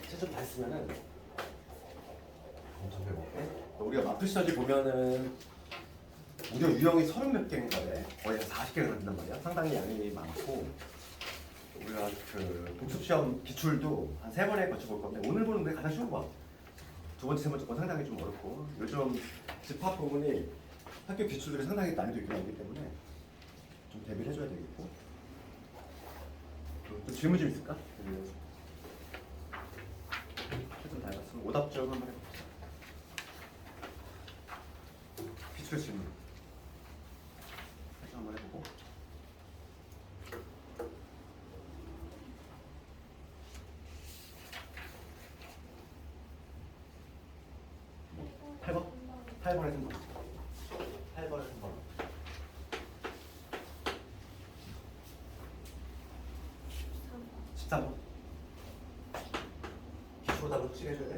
채점 다 했으면은 엄청 해볼게. 우리가 마플 시너지 보면은 무려 유형이 30몇 개인가래. 거의 한 40개가 된단 말이야. 상당히 양이 많고 우리가 복습 시험 기출도 한 3번에 거쳐볼 건데 오늘 보는 게 가장 쉬운 거. 두 번째, 세 번째 건 상당히 좀 어렵고 요즘 집합 부분이 학교 기출들이 상당히 난이도 있긴 하기 때문에 좀 대비를 해줘야 되겠고. 또 질문 좀 있을까? 최선 다해봤으면 오답 좀 한번 해봅시다. 기출 질문 해서 한번 해보고. 뭐, 8번? 8번에 3번. 8번에 3번. 13번. 기초답을 확실히 해줘야 돼.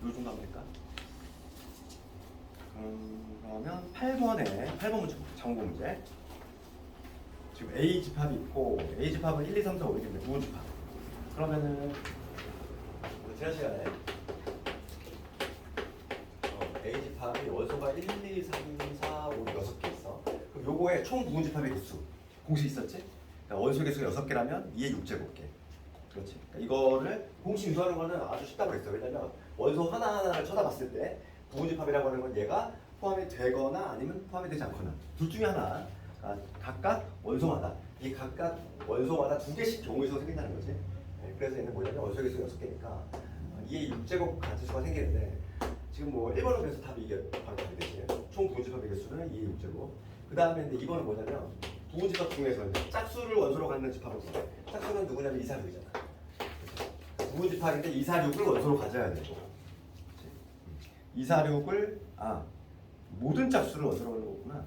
요 정도 하면 될까? 그러면 8번 문제 볼게요. 정보 문제. 지금 A 집합이 있고 A 집합은 1, 2, 3, 4, 5 이렇게 부분 집합. 그러면은 지난 시간에 A 집합이 원소가 1, 2, 3, 4, 5, 6개 있어. 그럼 요거에 총 부분 집합의 개수 공식 있었지? 그러니까 원소 개수가 6개라면 2의 6제곱개. 그렇지. 그러니까 이거를 공식 유도하는 거는 아주 쉽다고 그랬어. 왜냐면 원소 하나하나를 쳐다봤을 때 부분집합이라고 하는 건 얘가 포함이 되거나 아니면 포함이 되지 않거나 둘 중에 하나. 각각 원소마다 이 각각 원소마다 2개씩 경우에서 생긴다는 거지. 그래서 얘는 뭐냐면 원소 개수가 6개니까 2의 6제곱 가지수가 생기는데 지금 뭐 1번은 그래서 답이 이게 바로 답이 되지. 총 부분집합의 개수는 2의 6제곱. 그 다음에 이제 2번은 뭐냐면 부분집합 중에서 짝수를 원소로 갖는 집합을 보자. 짝수는 누구냐면 2, 4, 6이잖아. 부분집합인데 2, 4, 6을 원소로 가져야 되고 2, 4, 6을 모든 짝수를 원소로 갖는 거구나.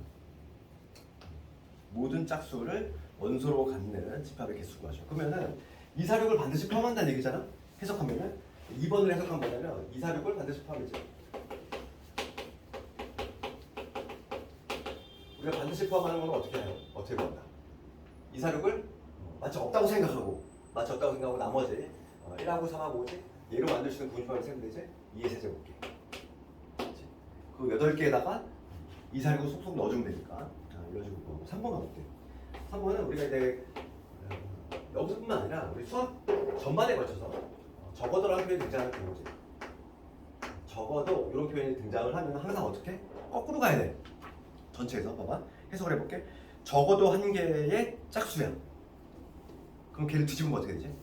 모든 짝수를 원소로 갖는 집합의 개수가 하죠. 그러면은 2, 4, 6을 반드시 포함한다는 얘기잖아. 해석하면은 2번을 해석하면 뭐냐면 2, 4, 6을 반드시 포함이죠. 우리가 반드시 포함하는 건 어떻게 해요? 어떻게 구한다? 2, 4, 6을 마치 없다고 생각하고 나머지 1하고 3하고 5지? 얘로 만들 수 있는 부분집합을 세면 되지? 2의 세제곱개. 그 8개에다가 2, 4, 6을 속속 넣어주면 되니까 이런 식으로 구하고 3번 가볼게. 3번은 우리가 이제 여기서뿐만 아니라 우리 수학 전반에 걸쳐서 적어도라는 표현이 등장하는 경우지. 적어도 이런 표현이 등장을 하면 항상 어떻게? 거꾸로 가야 돼. 전체에서 봐봐. 해석을 해볼게. 적어도 한 개의 짝수야. 그럼 걔를 뒤집으면 어떻게 되지?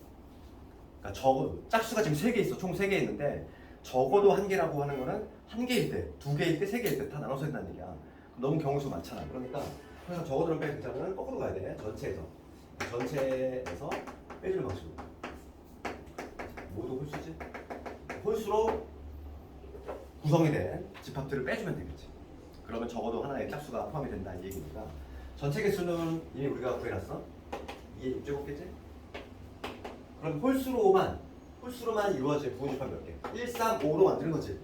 그러니까 짝수가 지금 3개 있어. 총 3개 있는데 적어도 한 개라고 하는 거는 한 개일 때, 2개일 때, 3개일 때 다 나눠서 된다는 얘기야. 너무 경우수 많잖아. 그러니까 항상 적어도는 빼 등장은 거꾸로 가야 돼. 전체에서 빼주는 방식으로. 모두 홀수지? 홀수로 구성이 된 집합들을 빼주면 되겠지. 그러면 적어도 하나의 짝수가 포함이 된다 이 얘기니까 전체 개수는 이미 우리가 구해놨어. 2의 6제곱겠지? 그럼 홀수로만 이루어진 부분집합 몇 개? 1, 3, 5로 만드는 거지.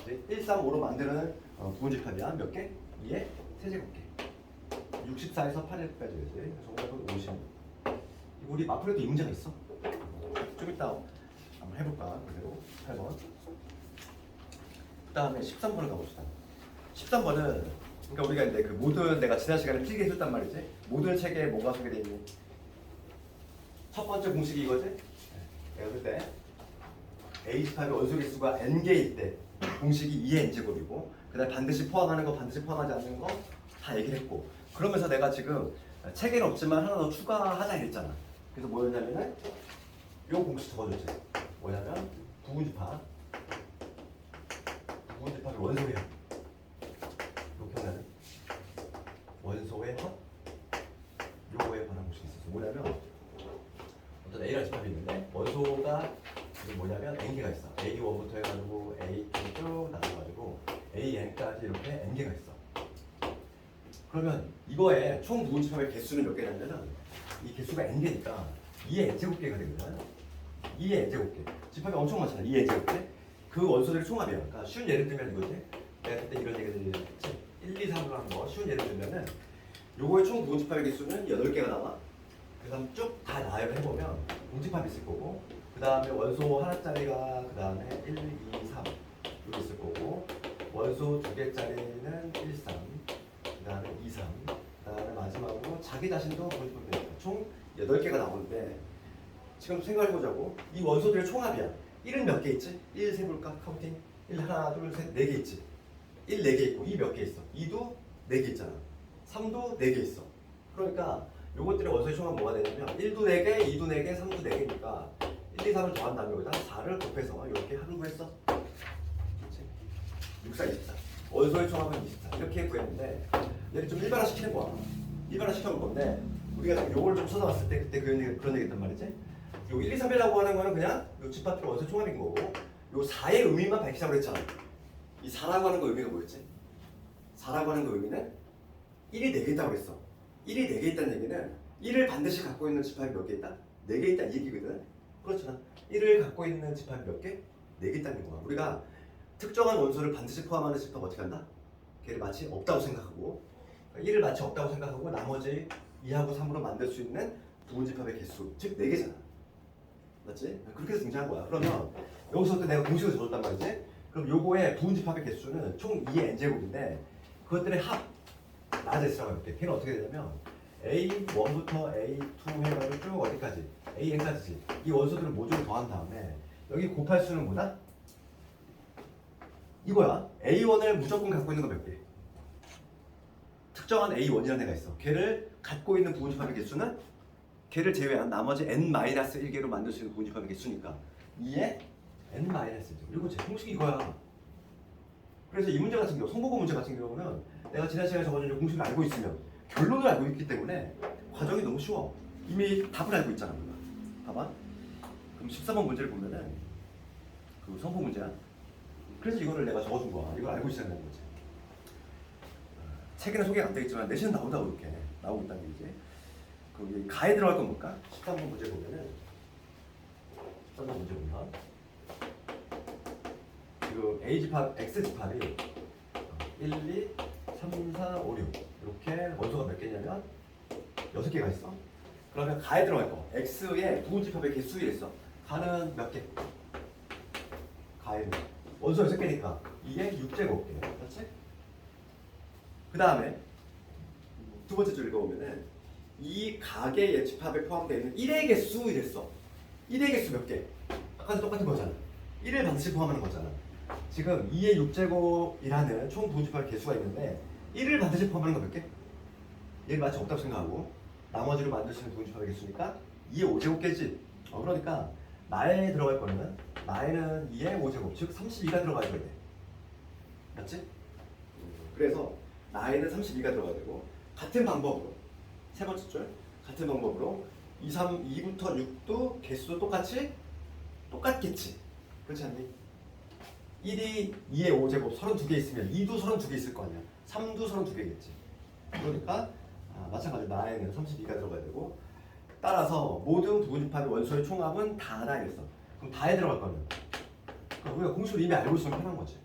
1, 3, 5로 만드는 부분집합이야. 몇 개? 2의 세제곱개. 64에서 8을 빼줘야지. 정답은 50. 우리 마플에도 이 문제가 있어. 좀 이따 한번 해볼까? 그대로 8번. 그 다음에 13번을 가봅시다. 13번은 그러니까 우리가 이제 그 모든 내가 지난 시간에 필기 해줬단 말이지. 모든 책에 뭐가 소개되어 있니? 첫 번째 공식이 이거지. 내가 그때 A 집합의 원소 개수가 n개일 때 공식이 2의 n제곱이고 그다음에 반드시 포함하는 거 반드시 포함하지 않는 거 다 얘기를 했고 그러면서 내가 지금 책에는 없지만 하나 더 추가하자 이랬잖아. 그래서 뭐였냐면은 요 공식 적어줬지. 뭐냐면 부분집합의 원소의 합. 이렇게 하면 원소의 합 요거에 관한 공식이 있었어. 뭐냐면 어떤 A라는 집합이 있는데 원소가 뭐냐면 n개가 있어. A1부터 해가지고 A2 쭉 나눠가지고 AN까지 이렇게 n개가 있어. 그러면 이거에 총 부분집합의 개수는 몇 개냐면은 이 개수가 n개니까 2의 n제곱개가 되거든. 2의 n제곱개. 집합이 엄청 많잖아. 2의 n제곱개. 그 원소들의 총합이야. 그러니까 쉬운 예를 들면 이거지. 내가 그때 이런 얘기를 했지. 1, 2, 3으로 한 거 쉬운 예를 들면은 요거의 총 부분집합의 개수는 8개가 나와. 그다음 쭉 다 나열을 해보면 공집합이 있을 거고, 그 다음에 원소 하나짜리가 그 다음에 1, 2, 3 여기 있을 거고, 원소 두 개짜리는 1, 3, 그 다음에 2, 3, 그 다음에 마지막으로 자기 자신도 공집합이 됩니다. 총 8개가 나오는데 지금 생각해보자고. 이 원소들의 총합이야. 1은 몇 개 있지? 1 세볼까? 카운팅. 1 하나 둘 셋 4개 있지. 1 4개 있고 2 몇 개 있어? 2도 4개 있잖아. 3도 4개 있어. 그러니까 요것들의 원소의 총합은 뭐가 되냐면 1도 4개, 2도 4개, 3도 4개니까 1, 2, 3을 더한 다음에 여기다 4를 곱해서 이렇게 하는 구했어. 그렇지? 6, 4, 24. 원소의 총합은 24. 이렇게 구했는데 얘를 좀 일반화 시키는 거야. 일반화 시켜놓은 건데 우리가 요걸 좀 찾아봤을 때 그때 그런 얘기 했단 말이지. 요 1, 2, 3이라고 하는 거는 그냥 요 집합들의 원소의 총합인 거고, 요 4의 의미만 밝히자고 그랬잖아. 이 4라고 하는 거 의미가 뭐였지? 4라고 하는 거 의미는 1이 4개 있다고 그랬어. 1이 4개 있다는 얘기는 1을 반드시 갖고 있는 집합이 몇 개 있다? 4개 있다 이 얘기거든. 그렇잖아. 1을 갖고 있는 집합이 몇 개? 4개 있다는 거야. 우리가 특정한 원소를 반드시 포함하는 집합 어떻게 한다? 걔를 마치 없다고 생각하고, 1을 마치 없다고 생각하고 나머지 2하고 3으로 만들 수 있는 부분 집합의 개수, 즉 4개잖아. 맞지? 그렇게 해서 등장한 거야. 그러면 여기서부터 내가 공식을 적었단 말이지. 그럼 요거의 부분 집합의 개수는 총 2의 n제곱인데 그것들의 합 라제스라고 해볼게. 걔는 어떻게 되냐면 A1부터 A2 해가지고 쭉 어디까지? AN까지 이 원소들을 모조리 더한 다음에 여기 곱할 수는 뭐다? 이거야. A1을 무조건 갖고 있는 거 몇 개? 특정한 A1이라는 애가 있어. 걔를 갖고 있는 부분 집합의 개수는 걔를 제외한 나머지 n-1개로 만들 수 있는 부분 집합의 개수니까 2에 n-1. 그리고 제 공식이 이거야. 그래서 이 문제 같은 경우, 성보고 문제 같은 경우는 내가 지난 시간에 적어준 공식을 알고 있으면, 결론을 알고 있기 때문에 과정이 너무 쉬워. 이미 답을 알고 있잖아. 우리가. 봐봐. 그럼 14번 문제를 보면은 그 성보 문제야. 그래서 이거를 내가 적어준 거야. 이걸 알고 있어야 되는 거지. 책에는 소개가 안 되겠지만 내신은 나온다고 이렇게 나오고 있다는 얘기지. 거기 가에 들어갈 건 뭘까? 13번 문제 보면은 13번 문제 보면 지금 A 집합, X 집합이 1, 2, 3, 4, 5, 6 이렇게 원소가 몇 개냐면 6개가 있어. 그러면 가에 들어갈 거 X의 부분 집합의 개수에 있어. 가는 몇 개? 가에는 원소 6개니까 이게 6제곱이에요. 그렇지? 그 다음에 두 번째 줄 읽어보면은 이 가계의 집합에 포함되어 있는 1의 개수 이랬어. 1의 개수 몇 개? 아까도 똑같은 거잖아. 1을 반드시 포함하는 거잖아. 지금 2의 6제곱이라는 총 부분 집합의 개수가 있는데 1을 반드시 포함하는 거 몇 개? 얘를 마치 없다고 생각하고 나머지로 만들 수 있는 부분 집합의 개수니까 2의 5제곱겠지. 그러니까 나에 들어갈 거는 나에는 2의 5제곱 즉 32가 들어가야 돼. 맞지? 그래서 나에는 32가 들어가야 되고, 같은 방법으로 세 번째 줄 같은 방법으로 2, 3, 2부터 6도 개수도 똑같겠지. 그렇지 않니? 1이 2의 5제곱 32개 있으면 2도 32개 있을 거 아니야. 3도 32개겠지. 그러니까 마찬가지로 나에는 32가 들어가야 되고, 따라서 모든 부분 집합의 원소의 총합은 다 하나 이랬어. 그럼 다에 들어갈 거는 그러니까 우리가 공식을 이미 알고 있으면 편한 거지.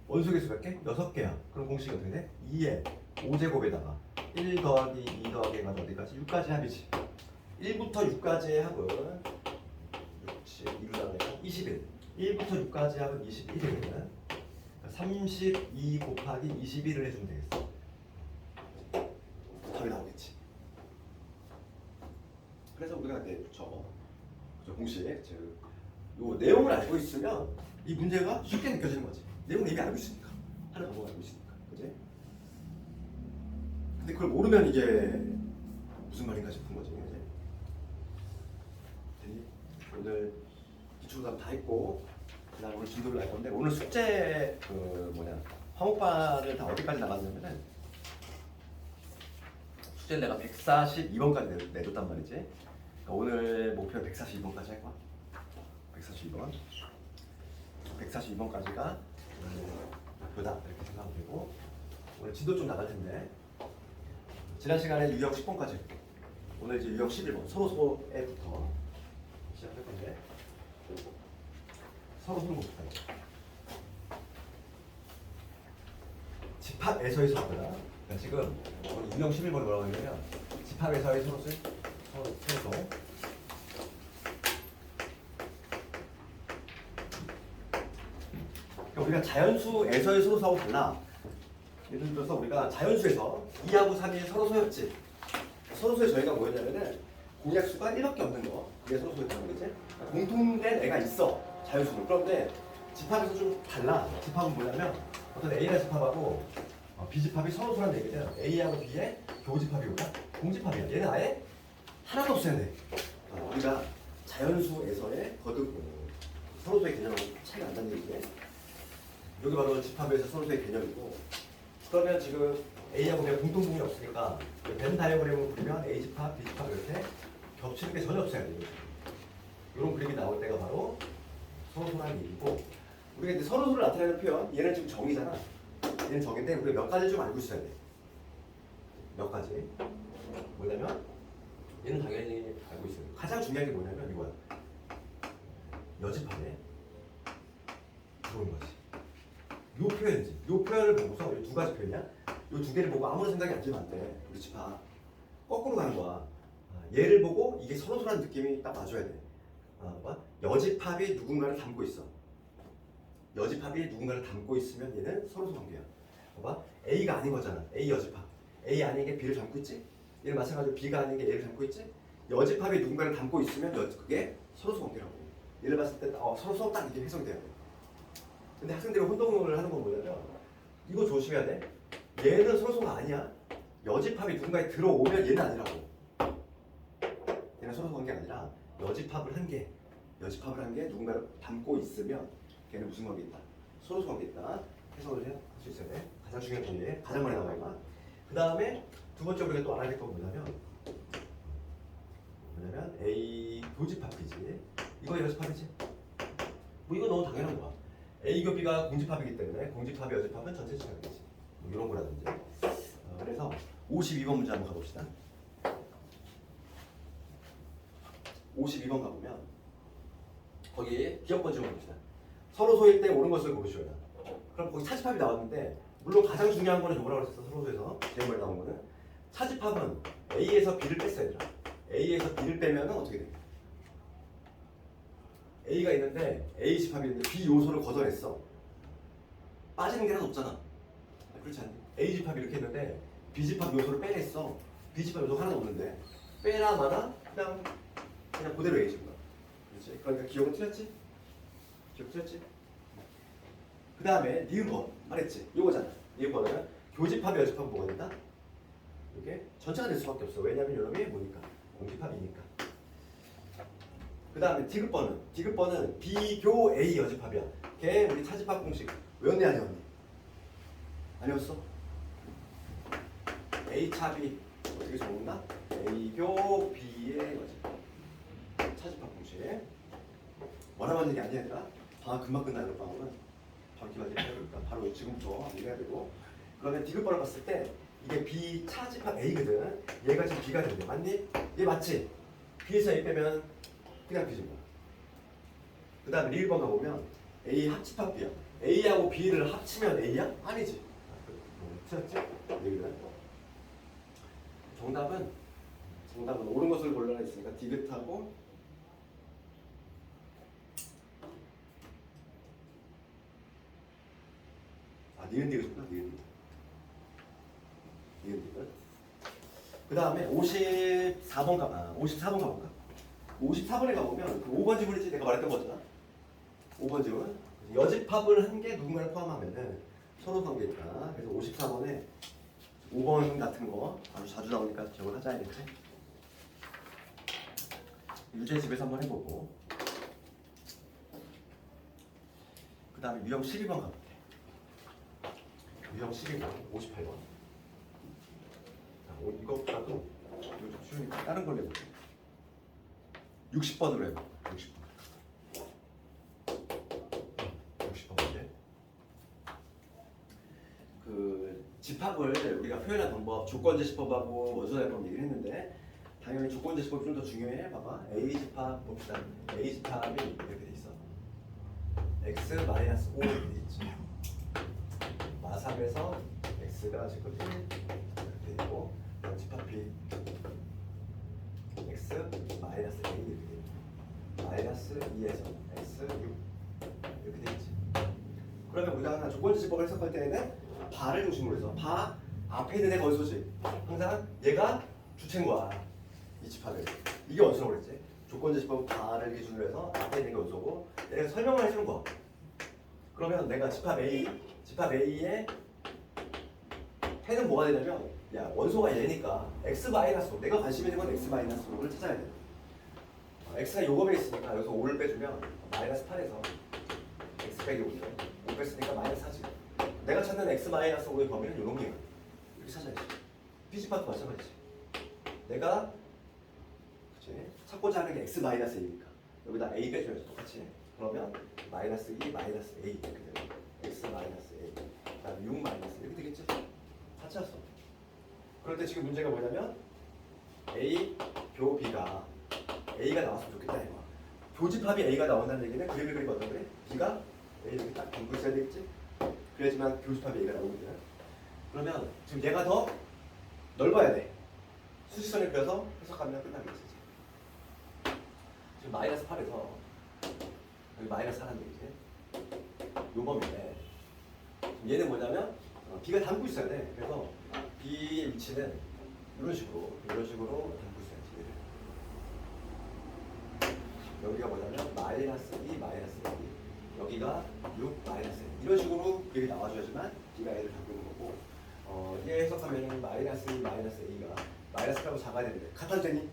원소 개수 몇 개? 6개야. 그럼 공식이 어떻게 돼? 2의 5제곱에다가 1 더하기 2 더하기 해가지고 어디까지? 6까지 합이지. 1부터 6까지의 합은 2로 나가면 21. 1부터 6까지 합은 21이거든. 32 곱하기 21을 해주면 되겠어. 답이 나오겠지. 그래서 우리가 이제 적어. 공식, 즉, 요 내용을 알고 있으면 이 문제가 쉽게 느껴지는 거지. 내용을 이미 알고 있으니까. 하는 방법을 알고 있으니까. 그지? 근데 그걸 모르면 이게 무슨 말인가 싶은 거지. 그지? 오늘 기출부담 다 했고, 그다음 오늘 진도를 할 건데, 오늘 숙제 화목반을 다 어디까지 나갔냐면은 숙제를 내가 142번까지 내줬단 말이지. 그러니까 오늘 목표는 142번까지 할 거야. 142번. 142번까지가 목표다 이렇게 생각하면 되고, 오늘 진도 좀 나갈 텐데 지난 시간에 유형 10번까지 했고, 오늘 이제 유형 11번 서로서로에부터 시작할 건데, 서로서로부터 집합에서의 수학보다 그러니까 지금 우리 유형 11번이 뭐라고 하냐면 집합에서의 서로소. 그러니까 우리가 자연수에서의 서로소하고 달라. 예를 들어서 우리가 자연수에서 2하고 3이 서로소였지. 서로소의 저희가 뭐였냐면은 공약수가 1밖에 없는 거. 그게 서로소였다는 거지. 공통된 애가 있어. 자연수는. 그런데 집합에서 좀 달라. 집합은 뭐냐면 어떤 A라는 집합하고 B집합이 서로소란 얘기는 A하고 B의 교집합이구나. 공집합이야. 얘는 아예 하나도 없어야 돼. 우리가 자연수에서의 서로소의 개념하고 차이가 안 나는 얘기네. 여기 바로 집합에서 서로소의 개념이고, 그러면 지금 A하고 B가 공통분이 없으니까 벤 다이어그램을 그리면 A집합, B집합 이렇게 겹치는 게 전혀 없어야 돼요. 이런 그림이 나올 때가 바로 서로소라는 얘기고, 우리가 이제 서로소를 나타내는 표현, 얘는 지금 정의잖아. 얘는 정의인데 우리가 몇 가지 좀 알고 있어야 돼. 몇 가지. 뭐냐면 얘는 당연히 알고 있어요. 가장 중요한 게 뭐냐면 이거야. 여집합에 들어오는 거지. 요 표현이지. 요 표현을 보고서 이 두 가지 표현이야. 요 두 개를 보고 아무런 생각이 안 들면 안 돼. 우리 집합. 거꾸로 가는 거야. 얘를 보고 이게 서로소라는 느낌이 딱 맞아야 돼. 여집합이 누군가를 담고 있어. 여집합이 누군가를 담고 있으면 얘는 서로소 관계야. 봐봐. A가 아닌 거잖아. A 여집합. A 아닌 게 B를 담고 있지? 얘는 마찬가지로 B가 아닌 게 A를 담고 있지? 여집합이 누군가를 담고 있으면 그게 서로소 관계라고. 얘를 봤을 때 서로소 딱 이렇게 해석이 돼야 돼. 근데 학생들이 혼동을 하는 건 뭐냐면 이거 조심해야 돼. 얘는 서로소가 아니야. 여집합이 누군가에 들어오면 얘는 아니라고. 얘는 서로소 관계가 아니라 여집합을 한 게 누군가를 담고 있으면 걔는 무슨 관계 있다? 서로소 관계 있다. 해석을 할 수 있어야 돼. 가장 중요한 관계. 가장 많이 나와 이거. 그 다음에 두 번째 우리가 또 알아야 될 건 뭐냐면 A 교집합이지. 이거 여집합이지. 뭐 이거 너무 당연한 거야. A 교 B가 공집합이기 때문에 공집합 여집합은 전체 집합이지. 뭐 이런 거라든지. 그래서 52번 문제 한번 가봅시다. 52번 가보면 거기 기억번 좀 봅시다. 서로소일 때 옳은 것을 고르시오라. 그럼 거기 차집합이 나왔는데 물론 가장 중요한 거는 이거라고 했어. 서로소에서 제일 먼저 나온 거는 차집합은 A에서 B를 뺐어 얘들아. A에서 B를 빼면 어떻게 돼? A가 있는데 A 집합이 있는데 B 요소를 걷어냈어. 빠지는 게 하나도 없잖아. 그렇지 않니? A 집합이 이렇게 있는데 B 집합 요소를 빼냈어. B 집합 요소가 하나도 없는데 빼나 마나 그냥 그대로 A 집합. 그렇지? 그러니까 기억은 틀렸지? 기억 틀렸지? 그 다음에 니은번 말했지? 요거잖아. 니은번은 교집합 여집합 뭐가 된다? 이게 전체가 될 수밖에 없어. 왜냐면 이놈이 뭐니까? 공집합이니까. 그 다음에 디귿번은 비교 A 여집합이야. 걔 우리 차집합 공식 외웠니 안 외웠니? 안 외웠어? A 차비 어떻게 적었나? A교 B의 여집합 차집합 공식 뭐라 하는 게 아니야 얘들아. 방학 금방 끝나는 방학은 바로 기말해야 되니까 바로 지금부터 해야 되고. 그러면 디귿번을 봤을 때 이게 B 차집합 A거든. 얘가 지금 B가 되는데 맞니? 얘 맞지? B에서 A 빼면 그냥 B인 거야. 그 다음에 리을번 가보면 A 합집합 B야. A하고 B를 합치면 A야? 아니지. 틀렸지? 여기는 정답은 옳은 것을 골라라 했으니까 디귿하고 니은 디귿이구나. 니은 디귿. 그 다음에 54번 가볼까? 54번에 가보면 그 5번 지문이지. 내가 말했던 거잖아. 5번 지문 여집합을 한 게 누군가를 포함하면은 서로 관계니까. 그래서 54번에 5번 같은 거 아주 자주 나오니까 기억을 하자 이렇게. 유제 집에서 한번 해보고. 그 다음에 유형 12번 가볼게. 유형 12번 58번. 이것보다도 이거 좀 쉬우니까 다른 걸로 해볼게. 60번으로 해봐. 60번 문제. 그 집합을 우리가 표현한 방법, 조건제시법하고 원소대법 얘기를 했는데 당연히 조건제시법이 좀 더 중요해. 봐봐. A 집합 봅시다. A 집합이 이렇게 돼 있어. X-5 이렇게 돼 있지. 마3에서 X x가 지금 1 이렇게 되고 집합 b x 마이너스 a 이렇게 되고 마이너스 2에서 x 6 이렇게 되겠지. 그러면 우리가 항상 조건지 집합을 해석할 때에는 바를 중심으로 해서 바 앞에 있는 애가 원소지. 항상 얘가 주체인 거야. 이 집합에 이게 원소라고 그랬지. 조건지 집합은 바를 기준으로 해서 앞에 있는 게 원소고 얘가 설명을 해주는 거야. 그러면 내가 집합 A의 해는 뭐가 되냐면 야 원소가 얘니까 x-5 내가 관심 있는 건 x-5를 찾아야 돼. x가 요겁에 있으니까 여기서 5를 빼주면 마이너스 8에서 x 빼기 5죠. 5 뺐으니까 마이너스 4지. 내가 찾는 x-5의 범위는 요 놈이야. 이렇게 찾아야지. B집합도 마찬가지지. 내가 그치? 찾고자 하는 게 x-a니까 여기다 a 빼줘야지 똑같이. 그러면 마이너스 2 마이너스 a 이렇게 되고 x 마이너스 a 그다음에 6 마이너스 이렇게 되겠지? 다 찾았어. 그럴 때 지금 문제가 뭐냐면 a 교 b가 a가 나왔으면 좋겠다 이거. 교집합이 a가 나온다는 얘기는 그림을 그리고 어떤 그래? b가 a 이렇게 딱 담고 있어야 되겠지? 그래야지만 교집합이 a가 나오거든. 그러면 지금 얘가 더 넓어야 돼. 수직선을 그려서 해석하면 끝나겠지. 지금 마이너스 8에서 여기 마이너스 4라는 얘기지. 요 범위인데 얘는 뭐냐면 b가 담고 있어야 돼. 그래서 b의 위치는 이런 식으로 담고 있어야지. 여기가 뭐냐면 마이너스 2 마이너스 2 여기가 6 마이너스 1 이런 식으로 여기 나와줘야지만 b가 얘를 담고 있는 거고 얘 해석하면 마이너스 2 마이너스 a가 마이너스 8하고 작아야 되는데 같아도 되니?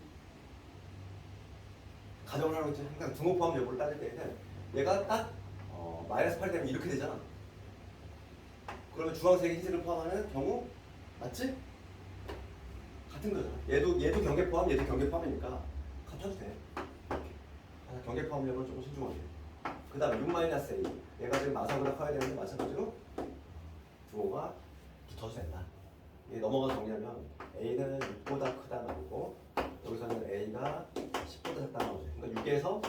가정을 하는 거지. 항상 등호 포함 여부를 따질 때는 얘가 딱 마이너스 8이 되면 이렇게 되잖아. 그러면 주황색에 흰색을 포함하는 경우 맞지? 같은 거잖아. 얘도 경계 포함, 얘도 경계 포함이니까 같아도 돼. 이렇게. 경계 포함 여부는 조금 신중하게. 그 다음에 6-a 얘가 지금 마사보다 커야 되는데 마찬가지로 등호가 붙어도 된다. 얘 넘어가서 정리하면 a는 6보다 크다 나오고 여기서는 a가 10보다 작다 나오죠. 그러니까 6에서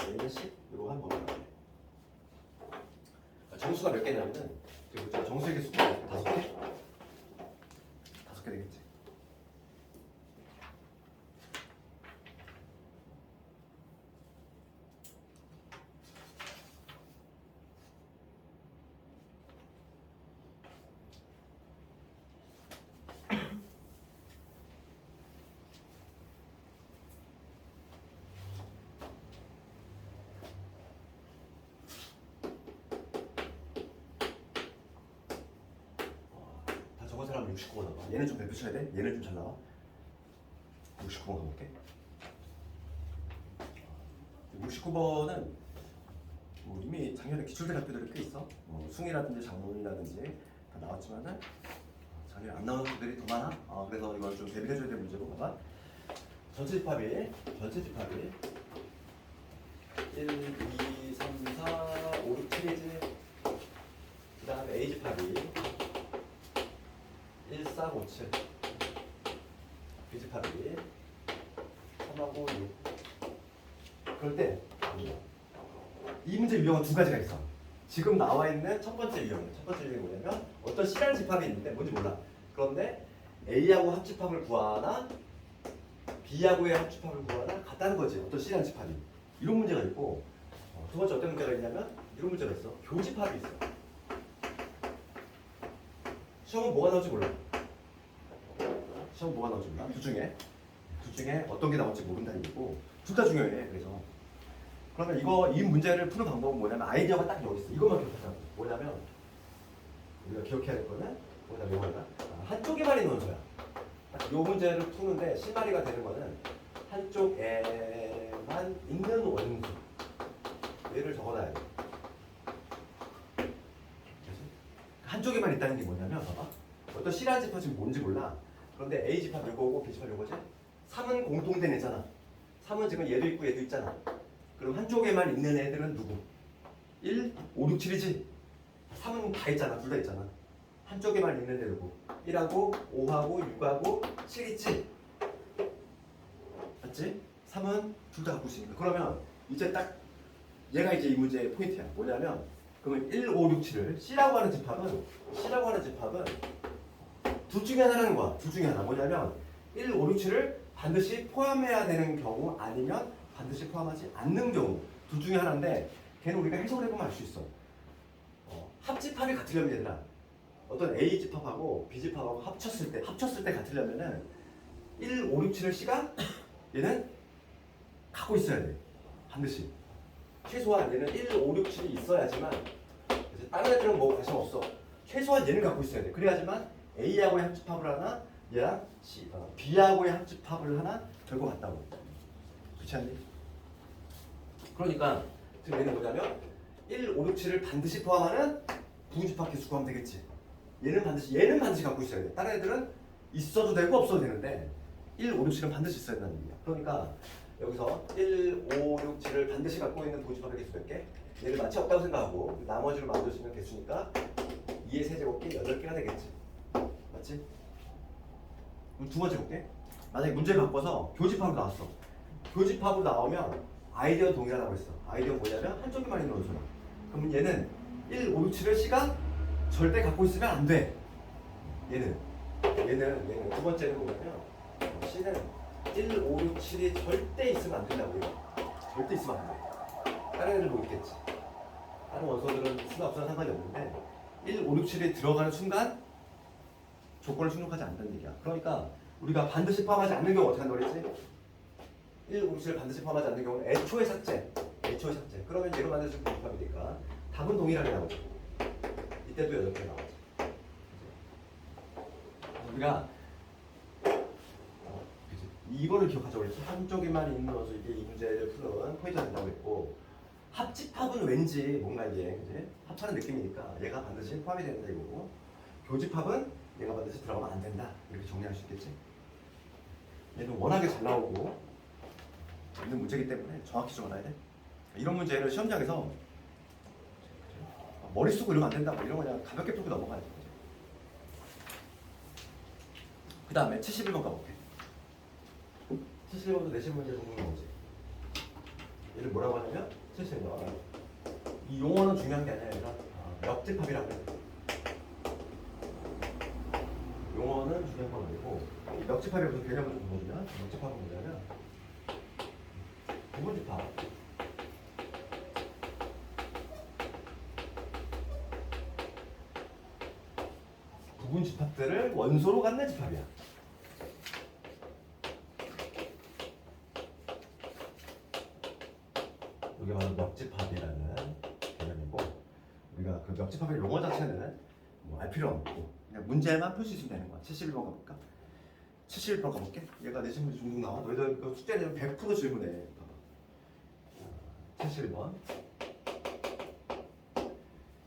a는 10 이거 한 범위가 돼. 정수가 몇 개냐면은 정수의 개수가 5개? 5개 되겠지. 저거 사람 69번 나와. 얘는 좀 별표 쳐야 돼. 얘는 좀 잘 나와. 69번 가볼게. 69번은 뭐 이미 작년에 기출된 학교들이 꽤 있어. 숭이라든지 장문이라든지 다 나왔지만은 작년에 안 나오는 학교들이 더 많아. 그래서 이건 좀 대비해줘야 될 문제고 봐봐. 전체 집합이 1, 2, 3, 4, 5, 6, 7이지. 그 다음에 A 집합이 1, 4, 5, 7 B집합이 3하고 6 그럴 때 이 문제 유형은 두 가지가 있어. 지금 나와 있는 첫 번째 유형이 뭐냐면 어떤 C라는 집합이 있는데 뭔지 몰라. 그런데 A하고 합집합을 구하나 B하고의 합집합을 구하나 같다는 거지. 어떤 C라는 집합이 이런 문제가 있고 두 번째 어떤 문제가 있냐면 이런 문제가 있어. 교집합이 있어. 시험은 뭐가 나올지 몰라. 시험 뭐가 나올지 몰라. 둘 중에 어떤 게 나올지 모른다는 얘기고 둘 다 중요해. 그래서 그러면 이 문제를 푸는 방법은 뭐냐면 아이디어가 딱 여기 있어. 이것만 기억하자. 뭐냐면 우리가 기억해야 될 거는 뭐냐 한쪽에만 있는 원소야. 이 문제를 푸는데 실마리가 되는 거는 한쪽에만 있는 원소. 얘를 적어놔야 돼. 한쪽에만 있다는 게 뭐냐면 봐봐. 어떤 C라는 집합이 지금 뭔지 몰라. 그런데 A 집합 요거고 B 집합 요거지. 3은 공통된 애잖아. 3은 지금 얘도 있고 얘도 있잖아. 그럼 한쪽에만 있는 애들은 누구? 1, 5, 6, 7이지? 3은 다 있잖아. 둘 다 있잖아. 한쪽에만 있는 애 누구? 1하고 5하고 6하고 7 있지? 맞지? 3은 둘 다 갖고 있으니까. 그러면 이제 딱 얘가 이제 이 문제의 포인트야. 뭐냐면 그러면 1, 5, 6, 7을 C라고 하는 집합은 둘 중에 하나라는 거야. 둘 중에 하나. 뭐냐면 1, 5, 6, 7을 반드시 포함해야 되는 경우 아니면 반드시 포함하지 않는 경우 둘 중에 하나인데 걔는 우리가 해석을 해보면 알 수 있어. 합집합이 같으려면 얘들아 어떤 A 집합하고 B 집합하고 합쳤을 때 같으려면은 1, 5, 6, 7을 C가 얘는 갖고 있어야 돼. 반드시. 최소한 얘는 1, 5, 6, 7이 있어야지만 다른 애들은 뭐 관심 없어. 최소한 얘는 갖고 있어야 돼. 그래야지만 A하고의 합집합을 하나 얘랑 B하고의 합집합을 하나 될 것 같다고. 그렇지 않니? 그러니까 지금 얘는 뭐냐면 1, 5, 6, 7을 반드시 포함하는 부분집합 개수 구하면 되겠지. 얘는 반드시 갖고 있어야 돼. 다른 애들은 있어도 되고 없어도 되는데 1, 5, 6, 7은 반드시 있어야 된다는 얘기야. 그러니까 여기서 1, 5, 6, 7을 반드시 갖고 있는 부분집합의 개수 몇 개? 얘를 마치 없다고 생각하고 나머지를 만들 수 있는 개수니까 2의 세제곱기 8개가 되겠지. 맞지? 그럼 두 번째 볼게. 만약에 문제를 바꿔서 교집합으로 나왔어. 교집합으로 나오면 아이디어 동일하다고 했어. 아이디어 뭐냐면 한쪽에만 있는 원소야. 그러면 얘는 1, 5, 6, 7을 C가 절대 갖고 있으면 안 돼. 얘는 두 번째는 뭐냐면 C는 1, 5, 6, 7이 절대 있으면 안 된다고 해요. 절대 있으면 안 돼. 다른 애들 뭐 있겠지. 다른 원소들은 수가 없어서 상관이 없는데 1, 5, 6, 7이 들어가는 순간 조건을 충족하지 않는다는 얘기야. 그러니까 우리가 반드시 포함하지 않는 경우 어떻게 한다고 그랬지? 1, 5, 6, 7을 반드시 포함하지 않는 경우는 애초에 삭제. 그러면 얘로 만들 수 있는 부분이니까 답은 동일하게 나오죠. 이때도 8개 나오죠. 우리가 이거를 기억하자고 그랬죠. 한쪽에만 있는 원소 이게 이 문제를 푸는 포인트가 된다고 했고 합집합은 왠지 뭔가 이게 그치? 합하는 느낌이니까 얘가 반드시 포함이 된다 이거고 교집합은 얘가 반드시 들어가면 안 된다 이렇게 정리할 수 있겠지. 얘는 워낙에 잘 나오고 있는 문제이기 때문에 정확히 좀 알아야 돼. 이런 문제를 시험장에서 머리 쓰고 이러면 안 된다 뭐 이런 거 그냥 가볍게 풀고 넘어가야지. 그 다음에 71번 가볼게. 71번도 내신 문제 정도 나오지. 얘를 뭐라고 하냐면 71번 이 용어는 중요한 게 아니라 역집합이라고 해. 용어는 중요한 건 아니고 이 역집합이 무슨 개념을 좀 보여주면 역집합은 뭐냐면 부분집합 부분집합들을 원소로 갖는 집합이야. 이게 바로 역집합이라는 개념이고 우리가 그 역집합의 용어 자체는 뭐 알 필요 없고 그냥 문제만 풀 수 있으면 되는 거야. 71번 가볼까? 71번 가볼게. 얘가 내신 문제 종종 나와. 너희들 그 숙제는 100% 질문해. 봐봐. 71번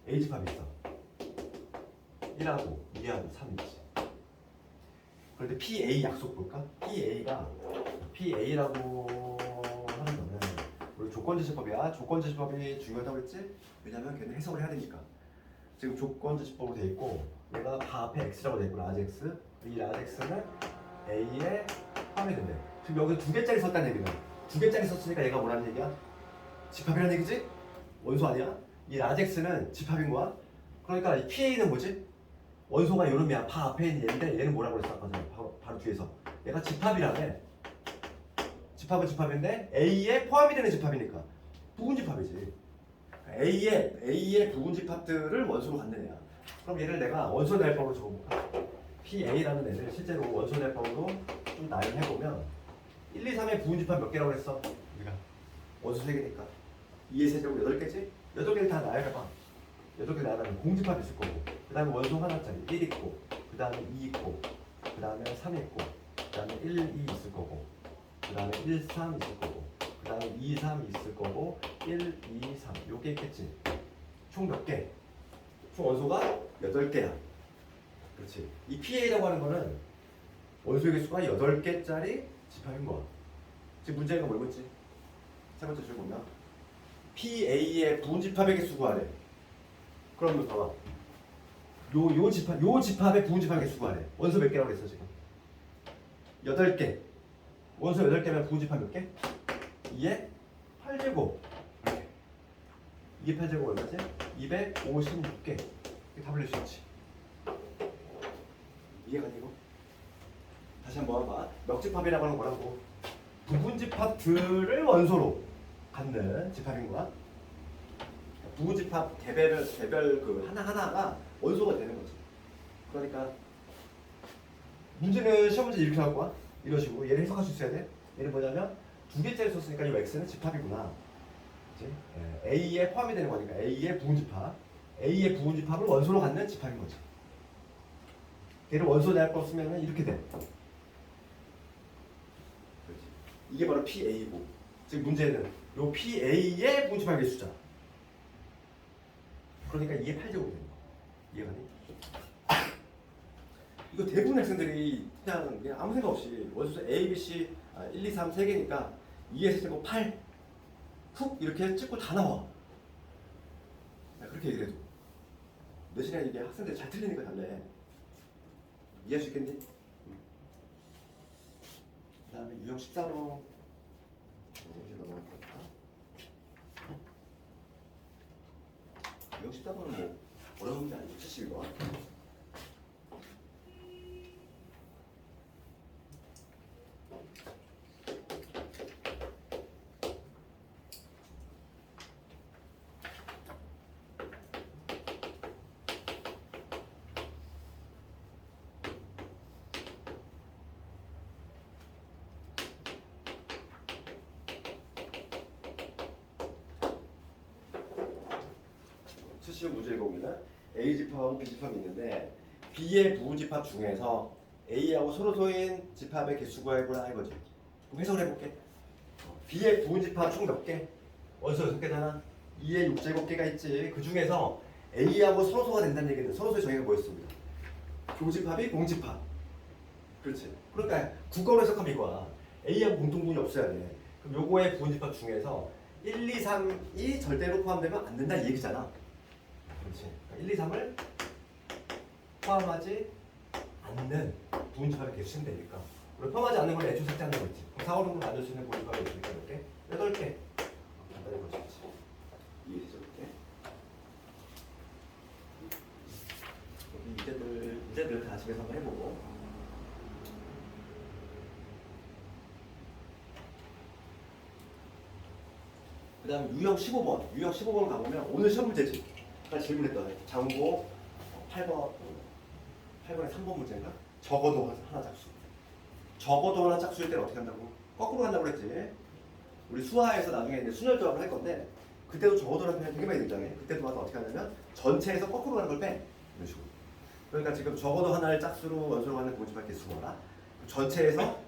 A집합이 있어. 1하고 2하고 3이지. 그런데 PA 약속 볼까? PA라고 하는 거는 우리 조건제시법이야. 조건제시법이 중요하다고 했지? 왜냐면 걔는 해석을 해야 되니까. 지금 조건제시법으로 돼 있고 얘가 바 앞에 x라고 돼 있고 라지 x. 이 라지 x는 a에 포함이 된대. 지금 여기 2개짜리 썼다는 얘기는 2개짜리 썼으니까 얘가 뭐라는 얘기야? 집합이라는 얘기지? 원소 아니야? 이 라지 x는 집합인 거야. 그러니까 이 PA는 뭐지? 원소가 요놈이야. 바 앞에 있는 얘인데 얘는 뭐라고 그랬어? 아까 전에 바로 뒤에서 얘가 집합이라네. 집합은 집합인데 A에 포함이 되는 집합이니까 부분집합이지. A의 부분집합들을 원소로 갖는 애야. 그럼 얘를 내가 원소 대입법으로 적어볼까? PA라는 애를 실제로 원소 대입법으로 좀 나열해보면 1, 2, 3의 부분집합 몇 개라고 했어? 우리가 원소 3개니까 2의 세제곱 8개지? 8개를 다 나열해봐. 8개 나열하면 공집합이 있을 거고 그 다음에 원소 하나짜리 1 있고 그 다음에 2 있고 그 다음에 3 있고 그 다음에 1, 2 있을 거고 그 다음에 1, 3 있을 거고 그 다음에 2, 3 있을 거고 1, 2, 3 요게 있겠지. 총 몇 개? 총 원소가 8개야. 그렇지. 이 PA라고 하는 거는 원소의 개수가 8개짜리 집합인 거야. 지금 문제가 뭘 묻지? 세 번째 줄 보면 PA의 부분집합의 개수 구하래. 그러면 봐봐. 요 집합의 부분집합의 개수 구하래. 원소 몇 개라고 했어 지금? 8개. 원소 8개면 부분집합 몇 개? 2에 8제곱. 이렇게. 2의 8제곱 얼마지? 256개. 답을 낼 수 있지. 이해가 되고? 다시 한번 봐. 멱집합이라고 하는 거라고. 부분집합들을 원소로 갖는 집합인 거야. 부분집합 개별 그 하나하나가 원소가 되는 거지. 그러니까 문제는 시험 문제 이렇게 나올 거야. 이런 식으로 얘를 해석할 수 있어야 돼. 얘는 뭐냐면 두 개째를 썼으니까 이 x는 집합이구나. 그치? A에 포함이 되는 거니까 A의 부분집합. A의 부분집합을 원소로 갖는 집합인 거지. 걔를 원소 내할 거 쓰면은 이렇게 돼. 그렇지. 이게 바로 PA고. 지금 문제는 요 PA의 부분집합 개수자. 그러니까 2의 8제곱이 되는 거. 이해가니? 이거 대부분 학생들이 그냥 아무 생각 없이 원소 A, B, C 1, 2, 3 3개니까 2에서 제곱 8 훅 이렇게 찍고 다 나와. 그렇게 얘기를 해도 대신에 이게 학생들이 잘 틀리니까 달래. 이해할 수 있겠니? 그 다음에 유형 14로 이제 넘어갈까? 유형 14번은 뭐 어려운 문제 아니고 71번. 수시로 문제를 보면은 A 집합하고 B 집합이 있는데 B의 부분집합 중에서 A하고 서로소인 집합의 개수 구해보라 이거지. 그럼 해석을 해볼게. B의 부분집합 총 몇 개? 원소 6개잖아. 2의 6제곱개가 있지. 그 중에서 A하고 서로소가 된다는 얘기는 서로소의 정의가 뭐였습니다? 교집합이 공집합. 그렇지. 그러니까 국어로 해석하면 이거야. A하고 공통분이 없어야 돼. 그럼 요거의 부분집합 중에서 1, 2, 3이 절대로 포함되면 안 된다 이 얘기잖아. 그렇지. 1, 2, 3을 포함하지 않는 부분집합의 개수 쓰면 되니까. 그리고 포함하지 않는 걸 애초 삭제하는 거 있지. 4, 5, 6을 만들 수 있는 부분집합이 있으니까 몇 개? 8개. 간단히 볼 수 있지. 이해되죠? 이렇게. 문제들 다 집에서 한번 해보고. 그 다음에 유형 15번. 유형 15번 가보면 오늘 시험 문제지. 아까 질문했던 장고 8번에 3번 문제인가? 적어도 하나 짝수. 적어도 하나 짝수일 때는 어떻게 한다고? 거꾸로 한다고 그랬지. 우리 수화에서 나중에 이제 순열조합을 할 건데 그때도 적어도라는 표현 되게 많이 등장해. 그때도 와서 어떻게 하냐면 전체에서 거꾸로 가는 걸 빼. 이런 식으로. 그러니까 지금 적어도 하나를 짝수로 원소로 하는 부분집합 개수 뭐라? 전체에서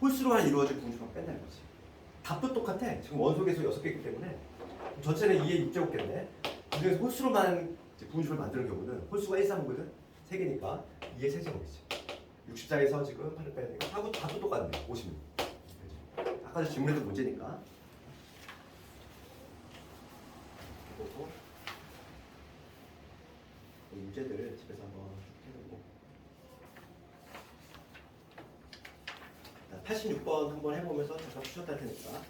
홀수로 한 이루어진 부분집합 뺀다는 거지. 답도 똑같아. 지금 원소 개수 6개이기 때문에 전체는 2의 6제곱개인데 그중에서 홀수로만 부분집을 만드는 경우는 홀수가 1, 3이거든? 3개니까 2의 세제곱이지. 64에서 지금 8을 빼니까 답도 똑같네. 56. 아까 질문했던 문제니까. 그리고 이 문제들 집에서 한번 쭉 해보고 86번 한번 해보면서 잠깐 푸셨다 할 테니까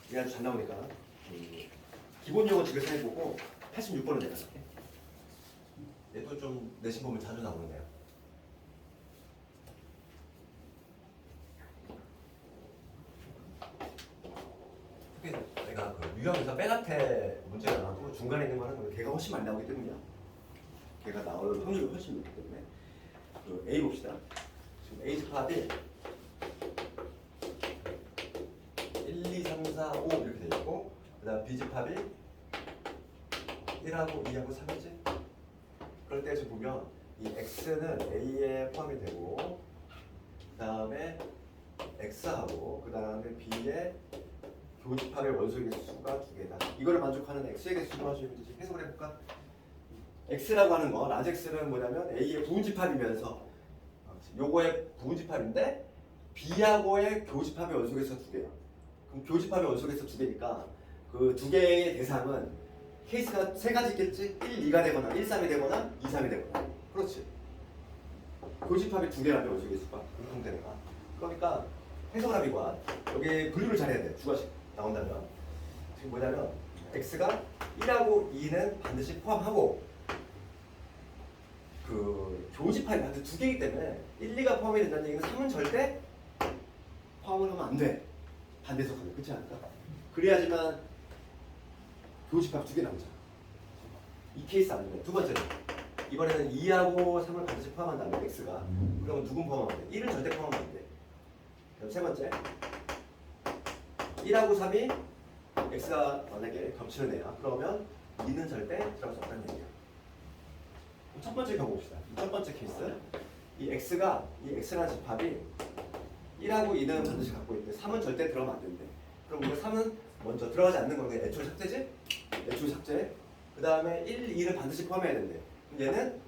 이게 아주 잘 나오니까 기본 용어 집에서 해보고 86번을 내가 할게. 얘도 좀 내신 보면 자주 나오는데요. 특히 내가 그 유형에서 빼라테 문제가 나오고 중간에 있는 거는 걔가 훨씬 많이 나오기 때문이야. 걔가 나올 확률이 훨씬 높기 때문에. 그 A 봅시다. 지금 A 집합이 1, 2, 3, 4, 5 이렇게 되어 있고 그 다음 B 집합이 1하고 2하고 3이지. 그럴 때 지금 보면 이 X는 A에 포함이 되고 그 다음에 X하고 그 다음에 B의 교집합의 원소의 개수가 2개다. 이거를 만족하는 X의 개수로 하시면 되지. 해석을 해볼까? X라고 하는 거, 라젝스는 뭐냐면 A의 부분집합이면서 요거의 부분집합인데 B하고의 교집합의 원소 개수가 2개야. 그럼 교집합의 원소 개수 2개니까 그 2개의 대상은 케이스가 3가지 있겠지? 1, 2가 되거나 1, 3이 되거나 2, 3이 되거나. 그렇지. 교집합이 2개라면 원소 개수가 공통되니까. 그러니까 해석을 하기가 여기 분류를 잘해야 돼. 주가식 나온다면 지금 뭐냐면 x가 1하고 2는 반드시 포함하고 그 교집합이 반드시 두 개이기 때문에 1, 2가 포함이 된다는 얘기는 3은 절대 포함을 하면 안 돼. 반대해서 가면 그렇지 않을까? 그래야지만 교집합 두 개 나오잖아. 이 케이스 아니면 두 번째로 이번에는 2하고 3을 반드시 포함한다면 x가 그러면 누군 포함하면 돼? 1은 절대 포함하면 안 돼. 그럼 세 번째 1하고 3이 x가 만약에 겹치는 애야. 그러면 2는 절대 들어갈 수 없다는 얘기야. 첫 번째 경우 봅시다. 이 첫 번째 케이스 이 x가 이 x라는 집합이 1하고 2는 반드시 갖고 있는데 3은 절대 들어가면 안 된대. 그럼 우리가 3은 먼저 들어가지 않는 거는 애초에 삭제지? 애초에 삭제. 그 다음에 1, 2를 반드시 포함해야 된대. 그럼 얘는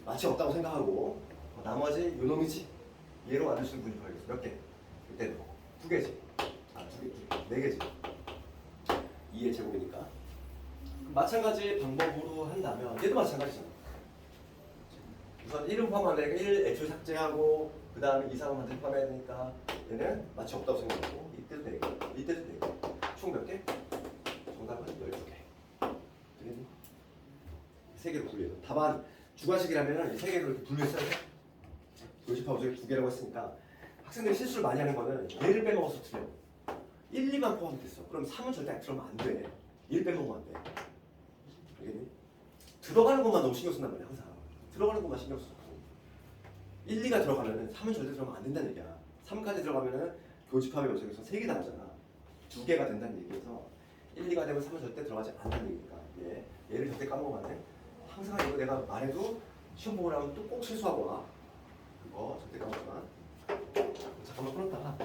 마치 없다고 생각하고 나머지 요놈이지. 얘로 만들 수 있는 분이 벌겠어. 몇 개? 이때도 두 개지. 아, 두 개, 네 개지. 2의 제곱이니까. 마찬가지 방법으로 한다면 얘도 마찬가지잖아. 우선 1은 포함 안 되니까 1 애초에 삭제하고 그 다음에 2, 3은 반드시 포함해야 되니까 얘는 마치 없다고 생각하고 이때도 4개, 이때도 4개. 총 몇 개? 정답은 12개. 되겠니? 3개로 분류해요. 답안 주관식이라면 이 3개로 이렇게 분류했어야 돼. 교집합 어제 2개라고 했으니까 학생들이 실수를 많이 하는 거는 얘를 빼먹어서 틀려. 1, 2만 포함됐어. 그럼 3은 절대 들어가면 안 돼. 1 빼먹으면 안 돼. 알겠니? 들어가는 것만 너무 신경 쓴단 말이야 항상. 들어가는 것만 신경 써. 1, 2가 들어가면은 3은 절대 들어가면 안 된다는 얘기야. 3까지 들어가면은 교집합의 요소에서 3개 나오잖아. 2개가 된다는 얘기여서 1, 2가 되면 3은 절대 들어가지 않는다는 얘기니까 얘를 절대 까먹어가네. 항상 이거 내가 말해도 시험 보고 나면 또 꼭 실수하고 와. 그거 절대 까먹지 마. 잠깐만 끊었다가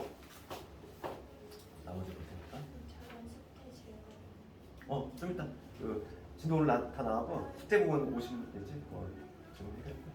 나머지 볼 테니까. 좀 이따 그 진도 오늘 다 나와서 숙제 부분 오시면 되지? 좀 해야겠다.